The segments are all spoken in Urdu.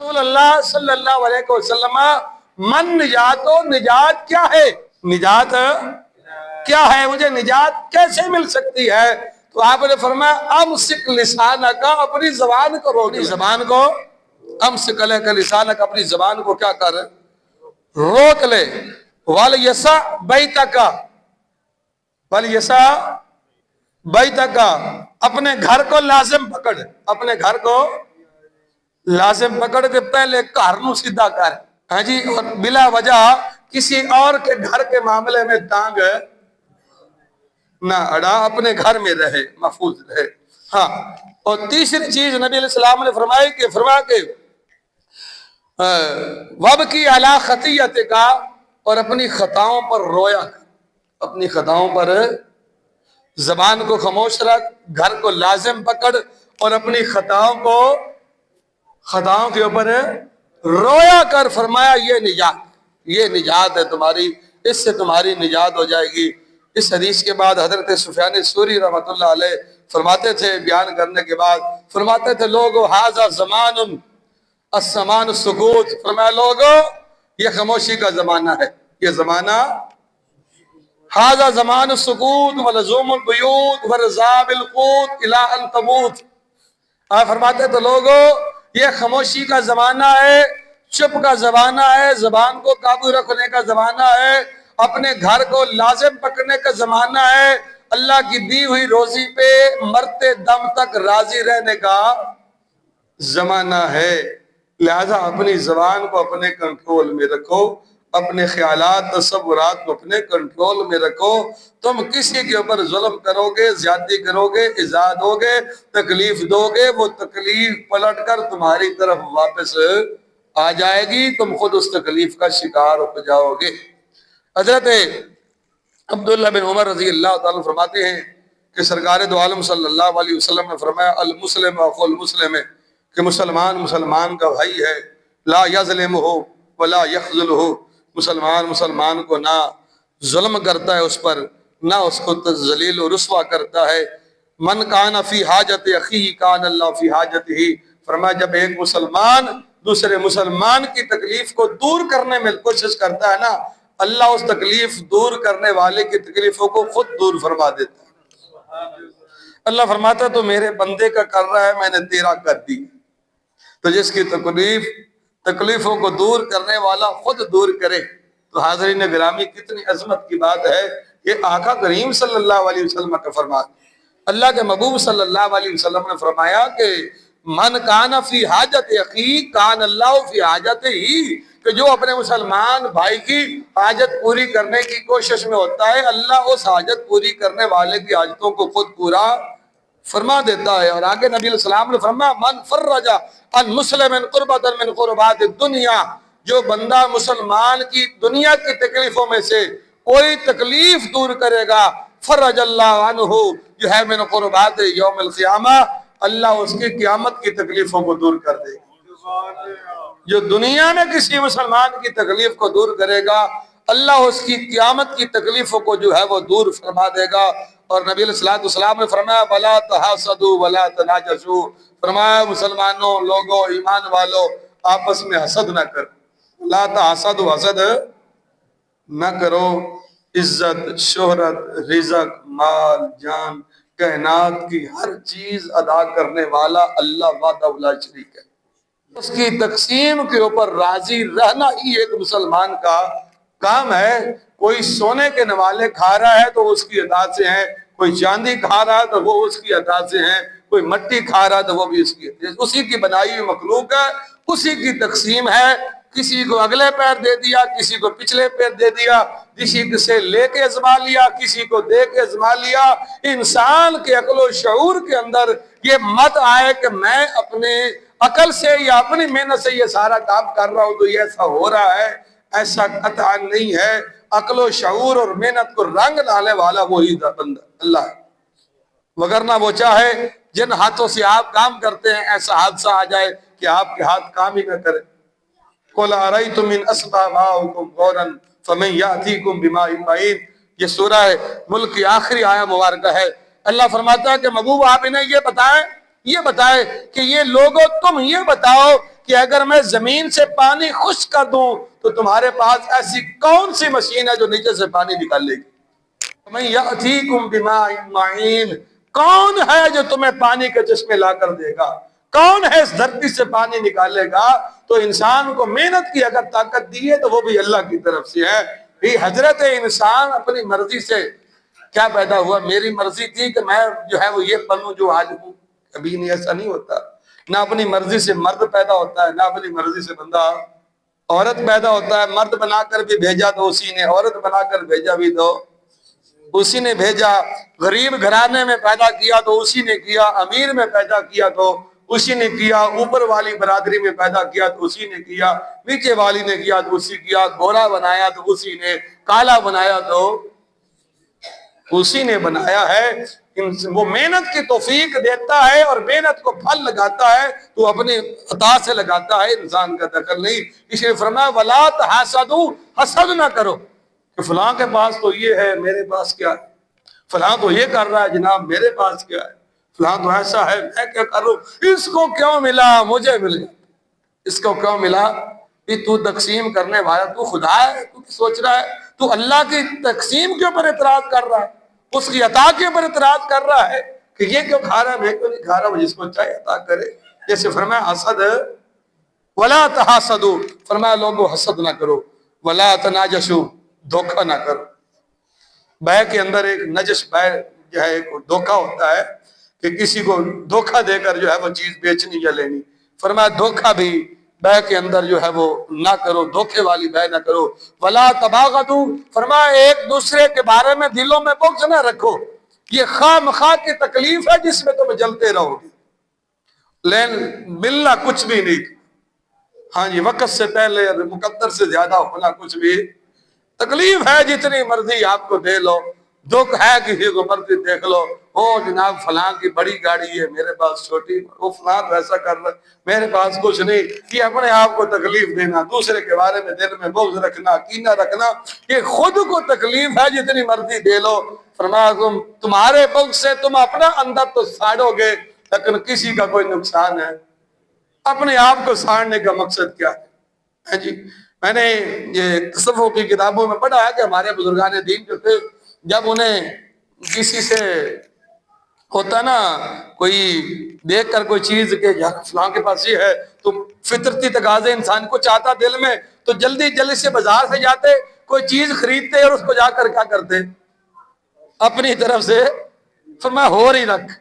رسول اللہ صلی اللہ علیہ وسلم من نجات و نجات کیا ہے؟ نجات کیا ہے؟ مجھے نجات کیسے مل سکتی ہے؟ تو آپ نے فرمایا امسک لسانک، اپنی زبان کو روک، زبان کو امسک علیک لسانک، اپنی زبان کو کیا کر روک لے، وَلْيَسَعْ بَيْتَكَ، وَلْيَسَعْ بَيْتَكَ، اپنے گھر کو لازم پکڑ، اپنے گھر کو لازم پکڑ کے پہلے گھر نو سیدھا کر، ہاں جی، اور بلا وجہ کسی اور کے گھر کے معاملے میں ٹانگ نہ اڑا، اپنے گھر میں رہے، محفوظ رہے۔ ہاں، اور تیسری چیز نبی علیہ السلام نے فرمائی کہ فرما کے وَبْكِي عَلَىٰ خَطِيَّتِكَ، اور اپنی خطاؤں پر رویا، اپنی خطاؤں پر زبان کو خاموش رکھ، گھر کو لازم پکڑ اور اپنی خطاؤں کے اوپر رویا کر۔ فرمایا یہ نجات ہے تمہاری، اس سے تمہاری نجات ہو جائے گی۔ اس حدیث کے بعد حضرت سفیان ثوری رحمۃ اللہ علیہ فرماتے تھے، بیان کرنے کے بعد فرماتے تھے، لوگو ھذا زمان الزمان السکوت، فرمایا لوگو یہ خاموشی کا زمانہ ہے، یہ زمانہ ھذا زمان السکوت ولزوم البیوت ورزاب القوت الی ان تموت۔ آپ فرماتے تھے لوگو یہ خاموشی کا زمانہ ہے، چپ کا زمانہ ہے، زبان کو قابو رکھنے کا زمانہ ہے، اپنے گھر کو لازم پکڑنے کا زمانہ ہے، اللہ کی دی ہوئی روزی پہ مرتے دم تک راضی رہنے کا زمانہ ہے۔ لہذا اپنی زبان کو اپنے کنٹرول میں رکھو، اپنے خیالات تصورات کو اپنے کنٹرول میں رکھو۔ تم کسی کے اوپر ظلم کرو گے، زیادتی کرو گے، ایذا دو گے، تکلیف دو گے، وہ تکلیف پلٹ کر تمہاری طرف واپس آ جائے گی، تم خود اس تکلیف کا شکار ہو جاؤ گے۔ حضرت عبداللہ بن عمر رضی اللہ تعالیٰ فرماتے ہیں کہ سرکار دو عالم صلی اللہ علیہ وسلم نے فرمایا المسلم اخو المسلم، کہ مسلمان کا بھائی ہے، لا یظلمہ ولا یخذلہ، مسلمان کو نہ ظلم کرتا ہے اس پر، نہ اس کو ذلیل و رسوا کرتا ہے۔ من کان فی حاجت اخیہ کان اللہ فی حاجتہ، فرمایا جب ایک مسلمان دوسرے مسلمان کی تکلیف کو دور کرنے میں کوشش کرتا ہے نا، اللہ اس تکلیف دور کرنے والے کی تکلیفوں کو خود دور فرما دیتا ہے۔ اللہ فرماتا ہے تو میرے بندے کا کر رہا ہے، میں نے تیرا کر دی۔ تو جس کی تکلیفوں کو دور کرنے والا خود دور کرے، تو حاضرین گرامی کتنی عظمت کی بات ہے۔ یہ آقا کریم صلی اللہ علیہ وسلم کا فرمان، اللہ کے محبوب صلی اللہ علیہ وسلم نے فرمایا کہ من کان فی حاجت اخی کان اللہ فی حاجت ہی، کہ جو اپنے مسلمان بھائی کی حاجت پوری کرنے کی کوشش میں ہوتا ہے، اللہ اس حاجت پوری کرنے والے کی حاجتوں کو خود پورا فرما دیتا ہے۔ اور آگے نبی علیہ السلام نے فرمایا من فرج عن مسلم قربۃ من قربات الدنیا، جو بندہ مسلمان کی دنیا کی تکلیفوں میں سے کوئی تکلیف دور کرے گا، فرج اللہ عنہ جو ہے من قربات یوم القیامہ، اللہ اس کی قیامت کی تکلیفوں کو دور کر دے گا۔ جو دنیا میں کسی مسلمان کی تکلیف کو دور کرے گا، اللہ اس کی قیامت کی تکلیفوں کو جو ہے وہ دور فرما دے گا۔ اور نبی علیہ السلام نے فرمایا وَلَا تَحَاسَدُوا وَلَا تَنَاجَشُوا، فرمایا مسلمانوں، لوگوں، ایمان والوں، آپس میں حسد نہ کرو، لا تحاسدوا، حسد نہ کرو۔ عزت، شہرت، رزق، مال، جان، کائنات کی ہر چیز ادا کرنے والا اللہ وحدہ لا شریک ہے، اس کی تقسیم کے اوپر راضی رہنا ہی ایک مسلمان کا کام ہے۔ کوئی سونے کے نوالے کھا رہا ہے تو اس کی عطا سے ہیں، کوئی چاندی کھا رہا ہے تو وہ اس کی عطا سے ہیں، کوئی مٹی کھا رہا ہے تو وہ بھی اس کی، اسی کی بنائی ہوئی مخلوق ہے، اسی کی تقسیم ہے۔ کسی کو اگلے پیر دے دیا، کسی کو پچھلے پیر دے دیا، کسی سے لے کے ازما لیا، کسی کو دے کے ازما لیا۔ انسان کے عقل و شعور کے اندر یہ مت آئے کہ میں اپنے عقل سے یا اپنی محنت سے یہ سارا کام کر رہا ہوں تو یہ ایسا ہو رہا ہے، ایسا قطعا نہیں ہے۔ عقل و شعور اور محنت کو رنگ ڈالنے والا وہی بندہ اللہ ہے، وگرنہ وہ چاہے جن ہاتھوں سے آپ کام کرتے ہیں ایسا حادثہ آ جائے کہ آپ کے ہاتھ کام ہی نہ کرے۔ قُلْ أَرَأَيْتُمْ إِنْ أَصْبَحَ مَاؤُكُمْ غَوْرًا فَمَنْ يَأْتِيكُمْ بِمَاءٍ مَّعِينٍ، یہ سورہ ملک کی آخری آیہ مبارکہ ہے۔ اللہ فرماتا ہے کہ محبوب آپ انہیں یہ بتائیں کہ یہ لوگوں تم یہ بتاؤ کہ اگر میں زمین سے پانی خشک کر دوں تو تمہارے پاس ایسی کون سی مشین ہے جو نیچے سے پانی نکال لے گی؟ میں یأتیکم بماء معین، کون ہے جو تمہیں پانی کے چشمے لا کر دے گا؟ کون ہے اس دھرتی سے پانی نکالے گا؟ تو انسان کو محنت کی اگر طاقت دی ہے تو وہ بھی اللہ کی طرف سے ہے۔ حضرت انسان اپنی مرضی سے کیا پیدا ہوا؟ میری مرضی تھی کہ میں جو ہے وہ یہ بنوں جو آج ہوں، کبھی نہیں، ایسا نہیں ہوتا۔ نہ اپنی مرضی سے مرد پیدا ہوتا ہے، نہ اپنی مرضی سے بندہ عورت پیدا ہوتا ہے۔ مرد بنا کر بھی بھیجا تو اسی نے، عورت بنا کر بھیجا بھی تو اسی نے بھیجا۔ غریب گھرانے میں پیدا کیا تو اسی نے کیا، امیر میں پیدا کیا تو اسی نے کیا، اوپر والی برادری میں پیدا کیا تو اسی نے کیا، نیچے والی نے کیا تو اسی کیا، گورا بنایا تو اسی نے، کالا بنایا تو اسی نے بنایا ہے۔ وہ محنت کی توفیق دیتا ہے اور محنت کو پھل لگاتا ہے تو اپنی عطا سے لگاتا ہے، انسان کا دخل نہیں۔ اس لیے فرمایا وَلَا تَحَاسَدُوا، حسد نہ کرو کہ فلاں کے پاس تو یہ ہے، میرے پاس کیا ہے، فلاں تو یہ کر رہا ہے جناب، میرے پاس کیا ہے، فلاں تو ایسا ہے، میں کیا کروں، اس کو کیوں ملا مجھے مل گیا، اس کو کیوں ملا؟ تو تقسیم کرنے والا تو خدا ہے، تو سوچ رہا ہے تو اللہ کی تقسیم کے اوپر اعتراض کر رہا ہے، اس کی عطا کے اوپر اعتراض کر رہا ہے کہ یہ کیوں کھا رہا ہے، میں کیوں نہیں کھا رہا، وہ جس کو چاہے عطا کرے۔ جیسے فرمایا حسد ولا تحاسدوا، فرمایا لوگوں حسد نہ کرو، ولا تناجشوا، دھوکہ نہ کرو۔ بے کے اندر ایک نجش، بے جو ہے ایک دھوکہ ہوتا ہے کہ کسی کو دھوکہ دے کر جو ہے وہ چیز بیچنی یا لینی۔ فرمایا دھوکہ بھی بے کے اندر جو ہے وہ نہ کرو، دھوکے والی بے نہ کرو۔ ولا تباغضوا، فرمایا ایک دوسرے کے بارے میں دلوں میں بغض نہ رکھو، یہ خواہ مخواہ کی تکلیف ہے جس میں تم جلتے رہو گے، لیکن ملنا کچھ بھی نہیں۔ ہاں جی، وقت سے پہلے مقدر سے زیادہ ہونا کچھ بھی تکلیف ہے، جتنی مرضی آپ کو دے لو، دکھ ہے کسی کو مرضی دیکھ لو، او جناب فلاں کی بڑی گاڑی ہے، میرے پاس چھوٹی، وہ فلاں ایسا کر رہا ہے، میرے پاس کچھ نہیں۔ یہ اپنے آپ کو تکلیف دینا، دوسرے کے بارے میں دل میں بغض رکھنا، کینہ رکھنا، یہ خود کو تکلیف ہے، جتنی مرضی دے لو۔ فرمایا تمہارے بغض سے تم اپنا اندر تو ساڑو گے لیکن کسی کا کوئی نقصان ہے؟ اپنے آپ کو ساڑنے کا مقصد کیا ہے جی؟ میں نے یہ تصوف کی کتابوں میں پڑھا ہے کہ ہمارے بزرگان دین جو تھے، جب انہیں کسی سے ہوتا نا کوئی دیکھ کر کوئی چیز کہ یار فلاں کے پاس یہ ہے، تو فطرتی تقاضے انسان کو چاہتا دل میں، تو جلدی جلدی سے بازار سے جاتے، کوئی چیز خریدتے اور اس کو جا کر کیا کرتے، اپنی طرف سے فرمایا ہو رہی رکھ،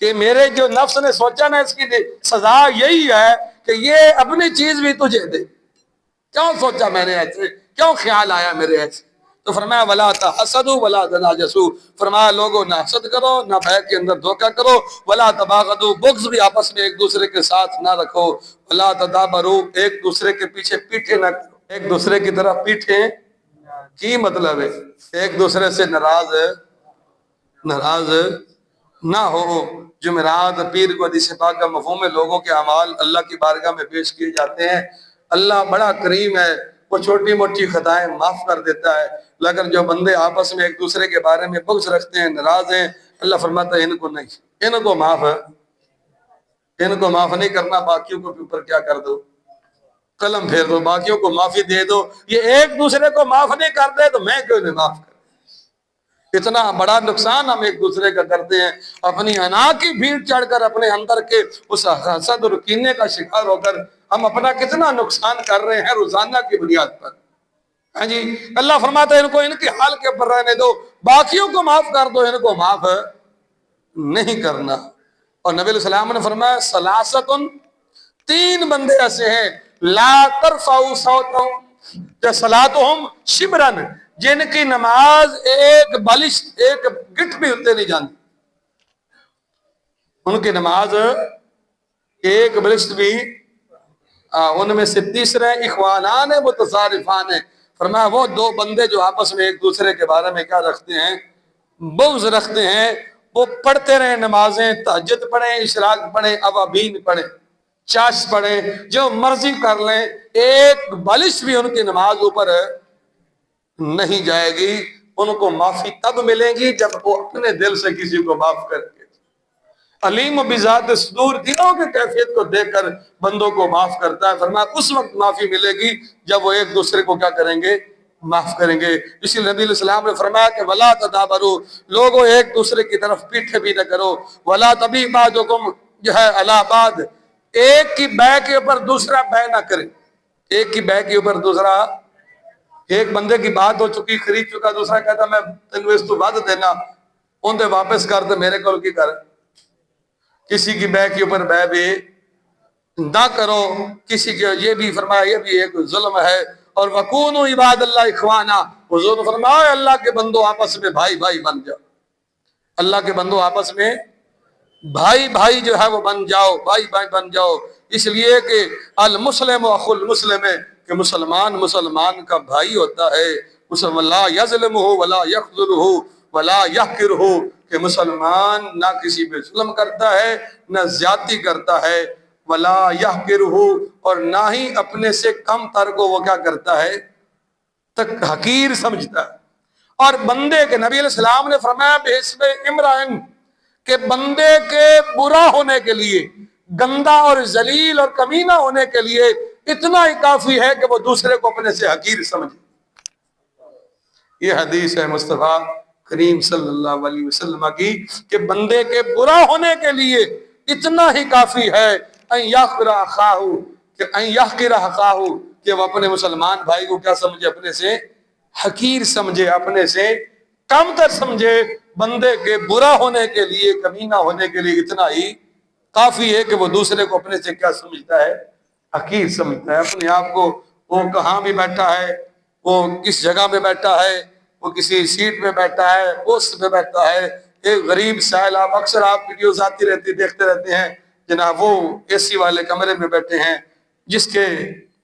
کہ میرے جو نفس نے سوچا نا اس کی سزا یہی ہے کہ یہ اپنی چیز بھی تجھے دے، کیوں سوچا میں نے ایسے، کیوں خیال آیا میرے ایسے؟ تو فرمایا ولا تحسدوا ولا تناجشوا، فرمایا لوگوں نہ حسد کرو، نہ بے کے اندر دھوکہ کرو، ولا تباغضوا، بغض بھی آپس میں ایک دوسرے کے ساتھ نہ رکھو، ولا تدابروا، ایک دوسرے کے پیچھے پیٹھے نہ کرو، ایک دوسرے کی طرف پیٹھے کی مطلب ہے ایک دوسرے سے ناراض نہ ہو۔ جمعرات پیر کو حدیث پاک کا مفہوم ہے، لوگوں کے اعمال اللہ کی بارگاہ میں پیش کیے جاتے ہیں، اللہ بڑا کریم ہے، وہ چھوٹی موٹی خطائیں معاف کر دیتا ہے، لیکن جو بندے آپس میں ایک دوسرے کے بارے میں بغض رکھتے ہیں، ناراض ہیں، اللہ فرماتا ہے ان کو نہیں، ان کو معاف نہیں کرنا، باقیوں کو اوپر کیا کر دو، قلم پھیر دو، باقیوں کو معافی دے دو۔ یہ ایک دوسرے کو معاف نہیں کرتے تو میں کیوں نہیں معاف کر؟ اتنا بڑا نقصان ہم ایک دوسرے کا کرتے ہیں، اپنی انا کی بھیڑ چڑھ کر اپنے اندر کے اس حسد اور کینے کا شکار ہو کر ہم اپنا کتنا نقصان کر رہے ہیں روزانہ کی بنیاد پر۔ ہاں جی، اللہ فرماتا ہے ان کو ان کے حال کے اوپر رہنے دو، باقیوں کو معاف کر دو، ان کو معاف نہیں کرنا۔ اور نبی علیہ السلام نے فرمایا ثلاثۃ، تین بندے ایسے ہیں لا ترفعوا صوتهم صلاتهم شبرا، جن کی نماز ایک بالش ایک گٹھ بھی ہوتے نہیں جانتی، ان کی نماز ایک بلشت بھی، ان میں سے تیسرے اخوانان متصارفان ہیں، فرمایا وہ دو بندے جو آپس میں ایک دوسرے کے بارے میں کیا رکھتے ہیں، بغض رکھتے ہیں، وہ پڑھتے رہیں نمازیں، تہجد پڑھیں، اشراق پڑھیں، اوابین پڑھیں، چاش پڑھیں، جو مرضی کر لیں، ایک بالش بھی ان کی نماز اوپر نہیں جائے گی۔ ان کو معافی تب ملے گی جب وہ اپنے دل سے کسی کو معاف کر کے، علیم و بذات صدور، دلوں کے کیفیت کو دیکھ کر بندوں کو معاف کرتا ہے۔ فرمایا اس وقت معافی ملے گی جب وہ ایک دوسرے کو کیا کریں گے؟ معاف کریں گے۔ اسی لیے نبی علیہ السلام نے فرمایا کہ ولا تدابروا، لوگوں ایک دوسرے کی طرف پیٹھے بھی نہ کرو، ولا تبی بعضکم جو ہے علی بعض، ایک کی بے کے اوپر دوسرا بے نہ کرے، ایک کی بے کے اوپر دوسرا، ایک بندے کی بات ہو چکی، خرید چکا، دوسرا کہتا میں تینوں اس تو بعد دینا، اندے واپس کر دے، میرے کول کی کر، کسی کی بے کے اوپر بے بھی نہ کرو، کسی کے، یہ بھی فرمایا یہ بھی ایک ظلم ہے۔ اور وَكُونُوا عِبَادَ اللَّهِ إِخْوَانًا، حضور نے فرمایا اللہ کے بندوں آپس میں بھائی بھائی بن جاؤ، اللہ کے بندوں آپس میں بھائی بھائی جو ہے وہ بن جاؤ، بھائی بھائی بن جاؤ، اس لیے کہ المسلم اخو المسلم ہے، کہ مسلمان مسلمان کا بھائی ہوتا ہے، مسلم لا یظلمہ ولا یخذلہ ولا یحقرہ، کہ مسلمان نہ کسی پہ ظلم کرتا ہے نہ زیادتی کرتا ہے، ولا یحقرہ، اور نہ ہی اپنے سے کم تر کو وہ کیا کرتا ہے؟ تک حقیر سمجھتا ہے۔ اور بندے کے نبی علیہ السلام نے فرمایا بحسب امرئن، کہ بندے کے برا ہونے کے لیے، گندا اور ذلیل اور کمینہ ہونے کے لیے اتنا ہی کافی ہے کہ وہ دوسرے کو اپنے سے حقیر سمجھے۔ یہ حدیث ہے مصطفیٰ کریم صلی اللہ علیہ وسلم کی، کہ بندے کے برا ہونے کے لیے اتنا ہی کافی ہے ان یحقر اخاہ، کہ ان یحقر اخاہ، کہ وہ اپنے مسلمان بھائی کو کیا سمجھے؟ اپنے سے حقیر سمجھے، اپنے سے کم تر سمجھے۔ بندے کے برا ہونے کے لیے، کمینہ ہونے کے لیے اتنا ہی کافی ہے کہ وہ دوسرے کو اپنے سے کیا سمجھتا ہے؟ حقیر سمجھتا ہے۔ اپنے آپ کو، وہ کہاں بھی بیٹھا ہے، وہ کس جگہ میں بیٹھا ہے، وہ کسی سیٹ میں بیٹھا ہے، پوسٹ پہ بیٹھا ہے، ایک غریب سائل، آپ اکثر آپ ویڈیوز آتی رہتی دیکھتے رہتے ہیں جناب، وہ اے سی والے کمرے میں بیٹھے ہیں، جس کے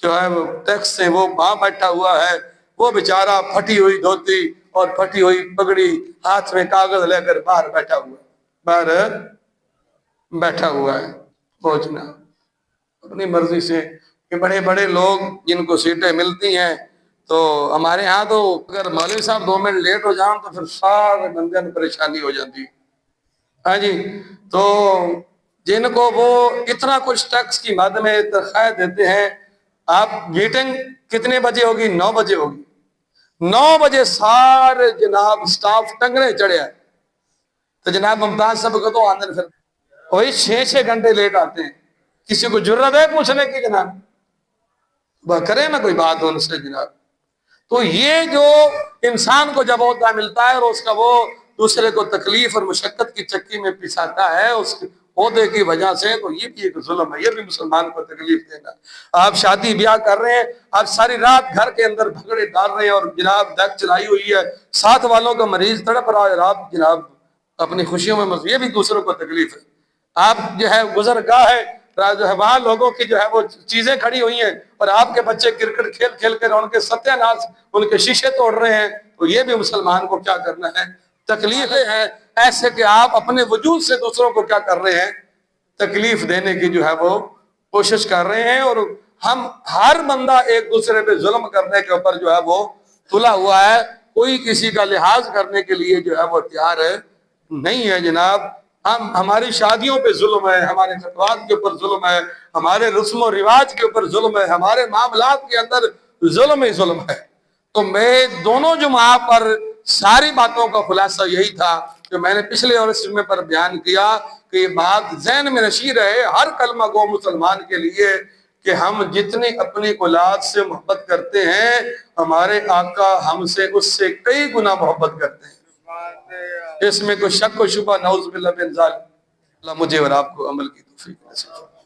جو ہے وہ ٹیکس سے وہ وہاں بیٹھا ہوا ہے، وہ بیچارہ پھٹی ہوئی دھوتی اور پھٹی ہوئی پگڑی، ہاتھ میں کاغذ لے کر باہر بیٹھا ہوا ہے، باہر بیٹھا ہوا ہے۔ پہنچنا اپنی مرضی سے، کہ بڑے بڑے لوگ جن کو سیٹیں ملتی ہیں، تو ہمارے ہاں تو اگر مولوی صاحب 2 منٹ لیٹ ہو جائیں تو پھر سارے بندے میں پریشانی ہو جاتی ہے۔ ہاں جی، تو جن کو وہ اتنا کچھ ٹیکس کی مد میں تنخواہ دیتے ہیں، آپ میٹنگ کتنے بجے ہوگی؟ 9 بجے ہوگی، 9 بجے سارے جناب سٹاف ٹنگنے چڑھے آئے، تو جناب ممتاز صاحب کو تو آندر پھر وہی 6 گھنٹے لیٹ آتے ہیں۔ کسی کو جرت ہے پوچھنے کی جناب؟ کرے نا کوئی بات ان سے جناب۔ تو یہ جو انسان کو جب عہدہ ملتا ہے اور اس کا وہ دوسرے کو تکلیف اور مشقت کی چکی میں پساتا ہے اس عہدے کی وجہ سے، تو یہ بھی ایک ظلم ہے، یہ بھی مسلمان کو تکلیف دینا۔ آپ شادی بیاہ کر رہے ہیں، آپ ساری رات گھر کے اندر بھگڑے ڈال رہے ہیں اور جناب ڈیک چلائی ہوئی ہے، ساتھ والوں کا مریض تڑپ رہا ہے، آپ جناب اپنی خوشیوں میں یہ بھی دوسروں کو تکلیف ہے۔ آپ جو ہے گزر گاہ ہے، جو ہے وہاں لوگوں کی جو ہے وہ چیزیں کھڑی ہوئی ہیں، اور آپ کے بچے کرکٹ کھیل کھیل کر ان کے ستیہ ناش، ان کے شیشے توڑ رہے ہیں، تو یہ بھی مسلمان کو کیا کرنا ہے؟ تکلیفیں ہیں ایسے کہ آپ اپنے وجود سے دوسروں کو کیا کر رہے ہیں؟ تکلیف دینے کی جو ہے وہ کوشش کر رہے ہیں۔ اور ہم ہر بندہ ایک دوسرے پہ ظلم کرنے کے اوپر جو ہے وہ تلا ہوا ہے، کوئی کسی کا لحاظ کرنے کے لیے جو ہے وہ تیار نہیں ہے جناب۔ ہماری شادیوں پہ ظلم ہے، ہمارے خطبات کے اوپر ظلم ہے، ہمارے رسم و رواج کے اوپر ظلم ہے، ہمارے معاملات کے اندر ظلم ہی ظلم ہے۔ تو میں دونوں جمعہ پر ساری باتوں کا خلاصہ یہی تھا جو میں نے پچھلے اور اس جمعے پر بیان کیا، کہ یہ بات ذہن میں نشی رہے ہر کلمہ گو مسلمان کے لیے، کہ ہم جتنی اپنی اولاد سے محبت کرتے ہیں، ہمارے آقا ہم سے اس سے کئی گنا محبت کرتے ہیں۔ اس میں کوئی شک و شبہ نعوذ باللہ من ذالک۔ اللہ مجھے اور آپ کو عمل کی توفیق نصیب فرمائے۔